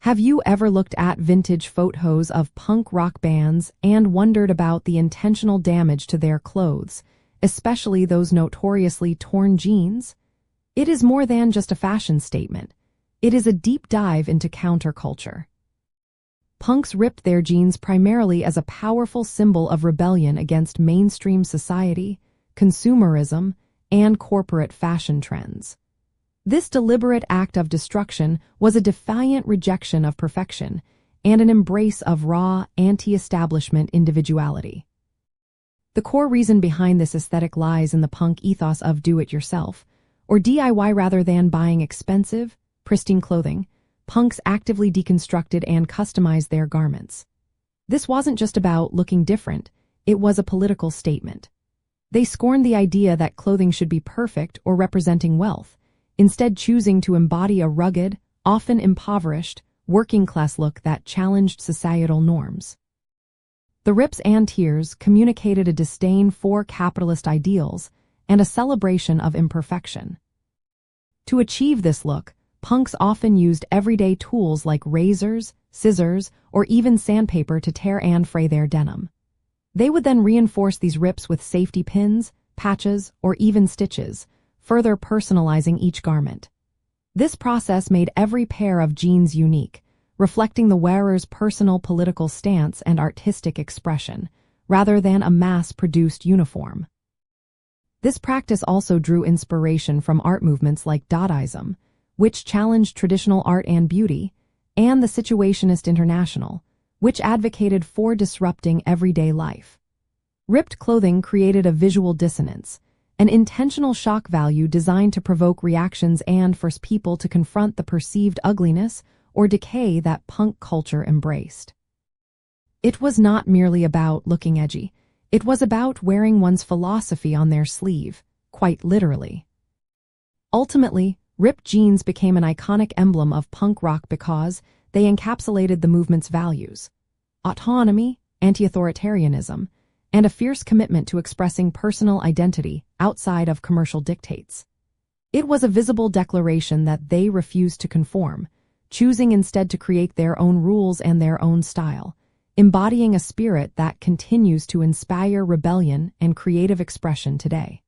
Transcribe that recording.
Have you ever looked at vintage photos of punk rock bands and wondered about the intentional damage to their clothes, especially those notoriously torn jeans? It is more than just a fashion statement. It is a deep dive into counterculture. Punks ripped their jeans primarily as a powerful symbol of rebellion against mainstream society, consumerism, and corporate fashion trends. This deliberate act of destruction was a defiant rejection of perfection and an embrace of raw, anti-establishment individuality. The core reason behind this aesthetic lies in the punk ethos of do-it-yourself, or DIY rather than buying expensive, pristine clothing. Punks actively deconstructed and customized their garments. This wasn't just about looking different, it was a political statement. They scorned the idea that clothing should be perfect or representing wealth, instead choosing to embody a rugged, often impoverished, working-class look that challenged societal norms. The rips and tears communicated a disdain for capitalist ideals and a celebration of imperfection. To achieve this look, punks often used everyday tools like razors, scissors, or even sandpaper to tear and fray their denim. They would then reinforce these rips with safety pins, patches, or even stitches, further personalizing each garment. This process made every pair of jeans unique, reflecting the wearer's personal political stance and artistic expression, rather than a mass-produced uniform. This practice also drew inspiration from art movements like Dadaism, which challenged traditional art and beauty, and the Situationist International, which advocated for disrupting everyday life. Ripped clothing created a visual dissonance, an intentional shock value designed to provoke reactions and force people to confront the perceived ugliness or decay that punk culture embraced. It was not merely about looking edgy. It was about wearing one's philosophy on their sleeve, quite literally. Ultimately, ripped jeans became an iconic emblem of punk rock because they encapsulated the movement's values: autonomy, anti-authoritarianism, and a fierce commitment to expressing personal identity outside of commercial dictates. It was a visible declaration that they refused to conform, choosing instead to create their own rules and their own style, embodying a spirit that continues to inspire rebellion and creative expression today.